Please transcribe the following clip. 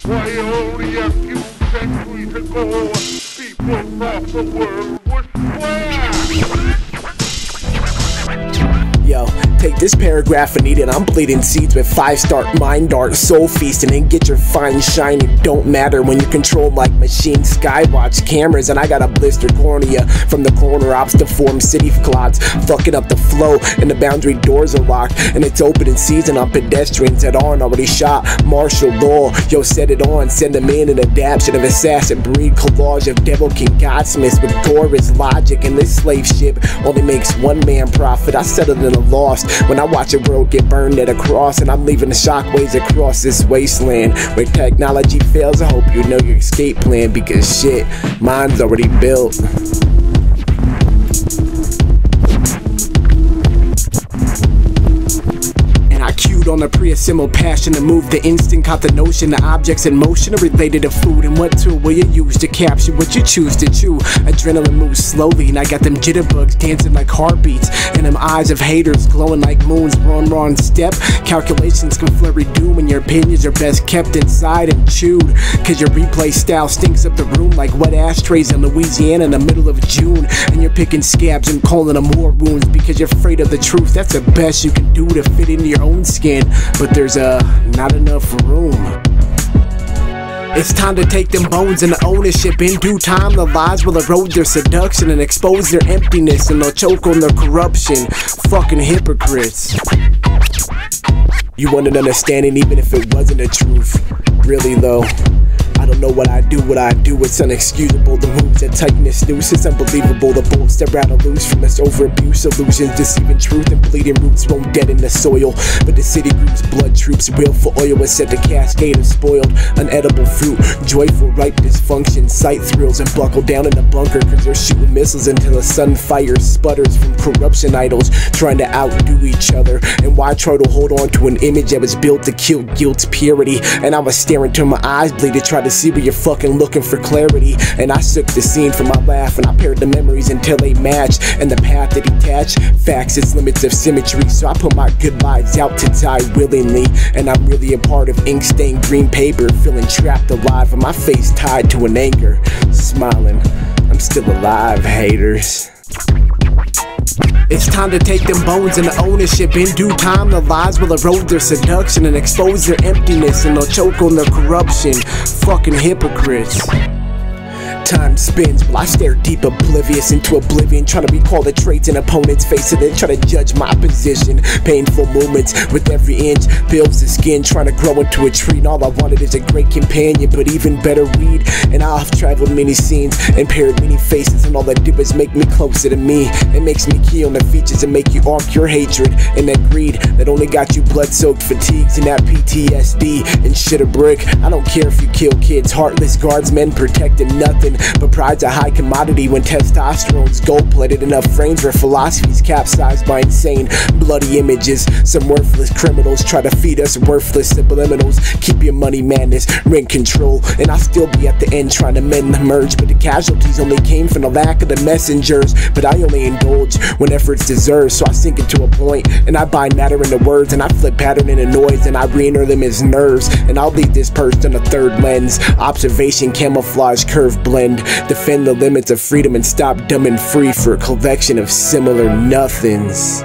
Why only a few centuries ago, people thought the world was square. Yo, take this paragraph and eat it. I'm bleeding seeds with 5-star mind art, soul feasting, and get your fine shine. It don't matter when you're controlled like machines, skywatch cameras, and I got a blistered cornea from the corner ops to form city clots, fucking up the flow, and the boundary doors are locked, and it's open in season on pedestrians that aren't already shot. Martial law, yo, set it on, send them in an adaptation of assassin breed collage of devil king godsmiths with gore as logic, and this slave ship only makes one man profit. I settled in a lost when I watch a road get burned at a cross, and I'm leaving the shockwaves across this wasteland. Where technology fails, I hope you know your escape plan, because shit, mine's already built. On a pre-assembled passion to move the instinct, caught the notion the objects in motion are related to food, and what tool will you use to capture what you choose to chew? Adrenaline moves slowly and I got them jitterbugs dancing like heartbeats, and them eyes of haters glowing like moons. Wrong step, calculations can flurry doom, and your opinions are best kept inside and chewed, cause your replay style stinks up the room like wet ashtrays in Louisiana in the middle of June, and you're picking scabs and calling them war wounds because you're afraid of the truth. That's the best you can do to fit into your own skin, but there's not enough room. It's time to take them bones into ownership. In due time, the lies will erode their seduction and expose their emptiness, and they'll choke on their corruption. Fucking hypocrites. You want an understanding even if it wasn't the truth. Really though, I don't know what I do, it's unexcusable. The moves that tighten this noose, it's unbelievable. The bolts that rattle loose from this over-abuse, illusions, deceiving truth, and bleeding roots won't dead in the soil. But the city groups, blood troops, willful oil is set to cascade of spoiled, unedible fruit, joyful, ripe dysfunction, sight thrills, and buckle down in the bunker, cause they're shooting missiles until the sun fire sputters from corruption idols, trying to outdo each other. And why try to hold on to an image that was built to kill guilt's purity? And I was staring till my eyes bleed to try to see where you're fucking looking for clarity, and I shook the scene from my laugh, and I paired the memories until they match, and the path that detach facts its limits of symmetry. So I put my good lives out to die willingly, and I'm really a part of ink-stained green paper, feeling trapped alive, and my face tied to an anchor, smiling. I'm still alive, haters. It's time to take them bones into ownership. In due time, the lies will erode their seduction and expose their emptiness, and they'll choke on their corruption. Fucking hypocrites. Time spins while I stare deep oblivious into oblivion, trying to recall the traits in opponents' face, and then try to judge my position. Painful moments with every inch builds the skin, trying to grow into a tree, and all I wanted is a great companion, but even better weed. And I've traveled many scenes and paired many faces, and all that did was make me closer to me. It makes me key on the features and make you arc your hatred and that greed that only got you blood-soaked fatigues and that PTSD and shit a brick. I don't care if you kill kids, heartless guardsmen protecting nothing, but pride's a high commodity when testosterone's gold-plated. Enough frames where philosophy's capsized by insane, bloody images. Some worthless criminals try to feed us worthless subliminals. Keep your money madness, rent control, and I'll still be at the end trying to mend the merge. But the casualties only came from the lack of the messengers. But I only indulge when effort's deserved, so I sink into a point, and I bind matter into words, and I flip pattern into noise, and I re-enter them as nerves. And I'll lead this person on a third lens, observation, camouflage, curve blend. Defend the limits of freedom and stop dumb and free for a collection of similar nothings.